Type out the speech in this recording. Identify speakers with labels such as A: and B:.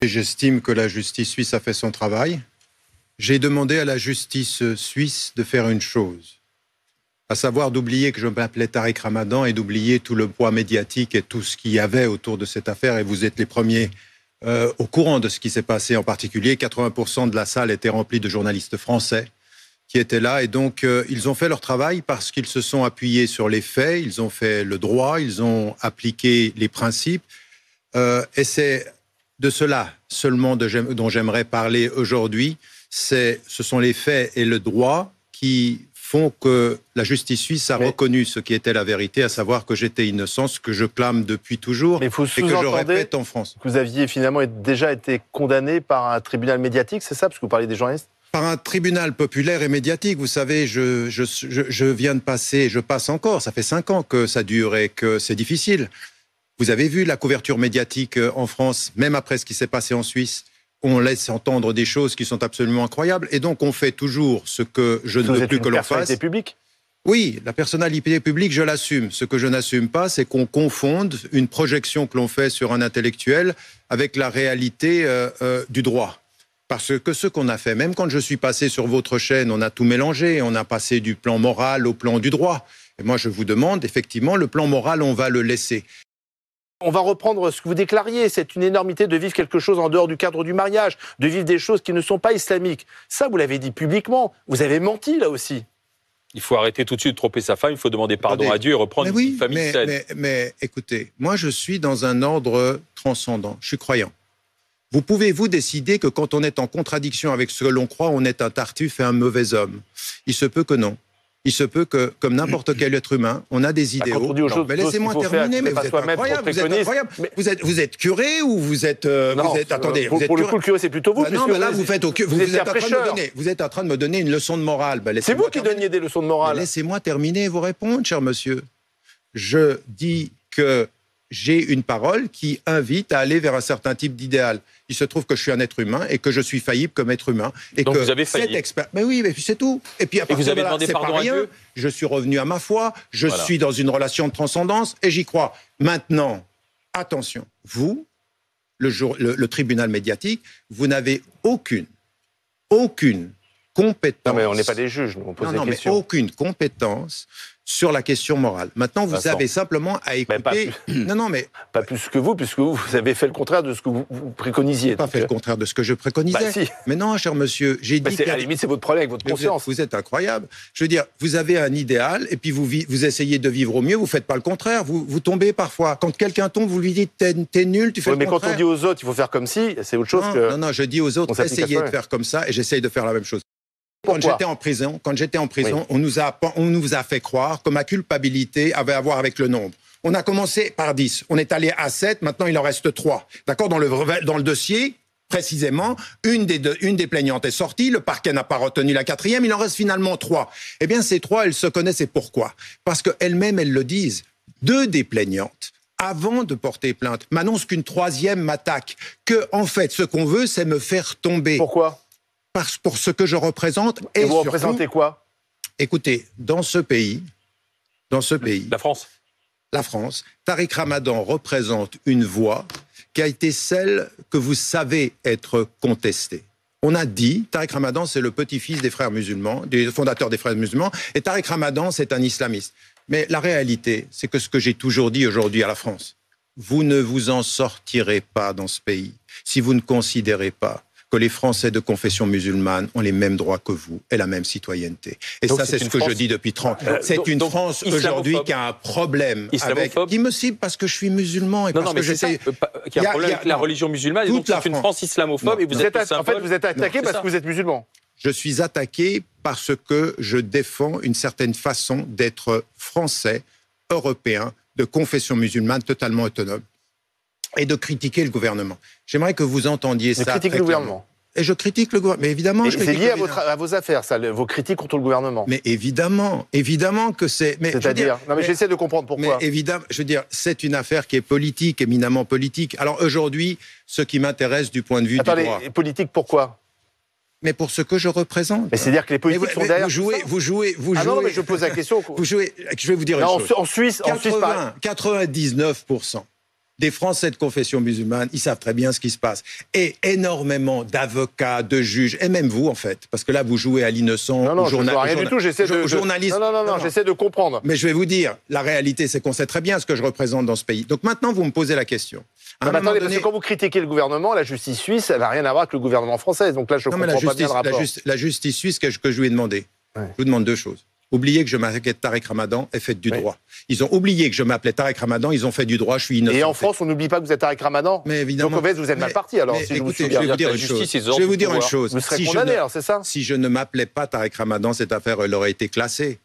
A: J'estime que la justice suisse a fait son travail. J'ai demandé à la justice suisse de faire une chose, à savoir d'oublier que je m'appelais Tariq Ramadan et d'oublier tout le poids médiatique et tout ce qu'il y avait autour de cette affaire. Et vous êtes les premiers au courant de ce qui s'est passé en particulier. 80% de la salle était remplie de journalistes français qui étaient là. Et donc, ils ont fait leur travail parce qu'ils se sont appuyés sur les faits, ils ont fait le droit, ils ont appliqué les principes. Et c'est de cela seulement dont j'aimerais parler aujourd'hui. Ce sont les faits et le droit qui font que la justice suisse a reconnu ce qui était la vérité, à savoir que j'étais innocent, ce que je clame depuis toujours et que je répète en France.
B: Vous aviez finalement déjà été condamné par un tribunal médiatique, c'est ça, parce que vous parlez des journalistes?
A: Par un tribunal populaire et médiatique. Vous savez, je viens de passer, je passe encore, ça fait 5 ans que ça dure et que c'est difficile. Vous avez vu la couverture médiatique en France, même après ce qui s'est passé en Suisse. On laisse entendre des choses qui sont absolument incroyables. Et donc, on fait toujours ce que je ne veux plus que l'on fasse.
B: Personnalité publique ?
A: Oui, la personnalité publique, je l'assume. Ce que je n'assume pas, c'est qu'on confonde une projection que l'on fait sur un intellectuel avec la réalité du droit. Parce que ce qu'on a fait, même quand je suis passé sur votre chaîne, on a tout mélangé. On a passé du plan moral au plan du droit. Et moi, je vous demande, effectivement, le plan moral, on va le laisser.
B: On va reprendre ce que vous déclariez, c'est une énormité de vivre quelque chose en dehors du cadre du mariage, de vivre des choses qui ne sont pas islamiques. Ça, vous l'avez dit publiquement, vous avez menti là aussi.
C: Il faut arrêter tout de suite de tromper sa femme, il faut demander pardon à Dieu et reprendre une famille saine.
A: Mais écoutez, moi je suis dans un ordre transcendant, je suis croyant. Vous pouvez-vous décider que quand on est en contradiction avec ce que l'on croit, on est un tartuffe et un mauvais homme? Il se peut que non. Il se peut que, comme n'importe quel être humain, on a des idéaux.
B: Mais
A: laissez-moi terminer, mais vous êtes incroyable. Vous êtes curé ou vous êtes... attendez,
B: pour le coup, le curé, c'est plutôt vous.
A: Non, mais là, vous êtes en train de me donner une leçon de morale.
B: C'est vous qui donniez des leçons de morale.
A: Laissez-moi terminer et vous répondre, cher monsieur. Je dis que j'ai une parole qui invite à aller vers un certain type d'idéal. Il se trouve que je suis un être humain et que je suis faillible comme être humain. Et
C: donc
A: que
C: vous avez failli.
A: Mais oui, mais c'est tout. Et puis à partir
C: vous avez
A: de là,
C: demandé pardon à Dieu.
A: Je suis revenu à ma foi, je suis dans une relation de transcendance et j'y crois. Maintenant, attention, vous, le tribunal médiatique, vous n'avez aucune compétence.
B: Non, mais on n'est pas des juges, nous, on pose des questions.
A: Mais aucune compétence sur la question morale. Maintenant, vous avez simplement à écouter...
B: Pas plus que vous, puisque vous avez fait le contraire de ce que vous préconisiez.
A: Je n'ai pas fait le contraire de ce que je préconisais.
B: Si.
A: Mais non, cher monsieur, j'ai dit...
B: À la limite, c'est votre problème avec votre conscience.
A: Vous êtes incroyable. Je veux dire, vous avez un idéal, et puis vous essayez de vivre au mieux, vous ne faites pas le contraire. Vous tombez parfois. Quand quelqu'un tombe, vous lui dites t'es nul, tu fais le contraire.
B: Mais quand on dit aux autres, il faut faire comme si, c'est autre chose que...
A: Non, je dis aux autres, essayez de faire comme ça, et j'essaye de faire la même chose. Quand j'étais en prison, oui. on nous a fait croire que ma culpabilité avait à voir avec le nombre. On a commencé par 10, on est allé à 7, maintenant il en reste 3. D'accord, dans le dossier, précisément, une des plaignantes est sortie, le parquet n'a pas retenu la 4e, il en reste finalement 3. Eh bien, ces 3, elles se connaissent, et pourquoi? Parce qu'elles-mêmes, elles le disent. 2 des plaignantes, avant de porter plainte, m'annoncent qu'une 3e m'attaque. Que, en fait, ce qu'on veut, c'est me faire tomber.
B: Pourquoi?
A: Pour ce que je représente.
B: Et vous représentez quoi?
A: Écoutez, dans ce pays,
C: la France,
A: Tariq Ramadan représente une voix qui a été celle que vous savez être contestée. On a dit, Tariq Ramadan, c'est le petit-fils des frères musulmans, des fondateurs des frères musulmans, et Tariq Ramadan, c'est un islamiste. Mais la réalité, c'est que ce que j'ai toujours dit aujourd'hui à la France, vous ne vous en sortirez pas dans ce pays si vous ne considérez pas que les Français de confession musulmane ont les mêmes droits que vous et la même citoyenneté. Et donc ça, c'est ce que je dis depuis 30 ans. C'est une France aujourd'hui qui a un problème qui me cible parce que je suis musulman. Et parce que j'essaie...
C: Qui a un problème avec la religion musulmane, et donc c'est une France islamophobe. Et vous êtes
B: en fait, vous êtes attaqué parce que vous êtes musulman.
A: Je suis attaqué parce que je défends une certaine façon d'être français, européen, de confession musulmane totalement autonome. Et de critiquer le gouvernement. J'aimerais que vous entendiez ça.
B: Critique le gouvernement.
A: Et je critique le gouvernement. Mais évidemment,
B: c'est lié à vos affaires, ça, vos critiques contre le gouvernement.
A: Mais évidemment que c'est.
B: C'est-à-dire, non, mais j'essaie de comprendre pourquoi.
A: Mais évidemment, je veux dire, c'est une affaire qui est politique, éminemment politique. Alors aujourd'hui, ce qui m'intéresse du point de vue du droit.
B: Politique, pourquoi?
A: Mais pour ce que je représente.
B: Mais c'est-à-dire que les politiques sont derrière.
A: Vous jouez.
B: Ah non, mais je pose la question.
A: Vous jouez. Je vais vous dire une chose.
B: En Suisse, par
A: 99% des Français de confession musulmane, ils savent très bien ce qui se passe. Et énormément d'avocats, de juges, et même vous, en fait, parce que là, vous jouez à l'innocent,
B: au journaliste. Rien du tout, j'essaie de comprendre.
A: Mais je vais vous dire, la réalité, c'est qu'on sait très bien ce que je représente dans ce pays. Donc maintenant, vous me posez la question.
B: Attendez, parce que quand vous critiquez le gouvernement, la justice suisse, elle n'a rien à voir avec le gouvernement français. Donc là, je ne comprends pas bien le rapport.
A: La justice suisse, que je lui ai demandé, je vous demande deux choses. Oubliez que je m'appelais Tariq Ramadan et faites du droit. Ils ont oublié que je m'appelais Tariq Ramadan, ils ont fait du droit, je suis innocent.
B: Et en France, on n'oublie pas que vous êtes Tariq Ramadan.
A: Mais évidemment.
B: Donc vous êtes mal parti alors. Si
A: écoutez, je vais vous dire une chose. Je vais vous dire une chose.
B: Vous serez condamné alors, c'est ça?
A: Si je ne m'appelais pas Tariq Ramadan, cette affaire elle aurait été classée.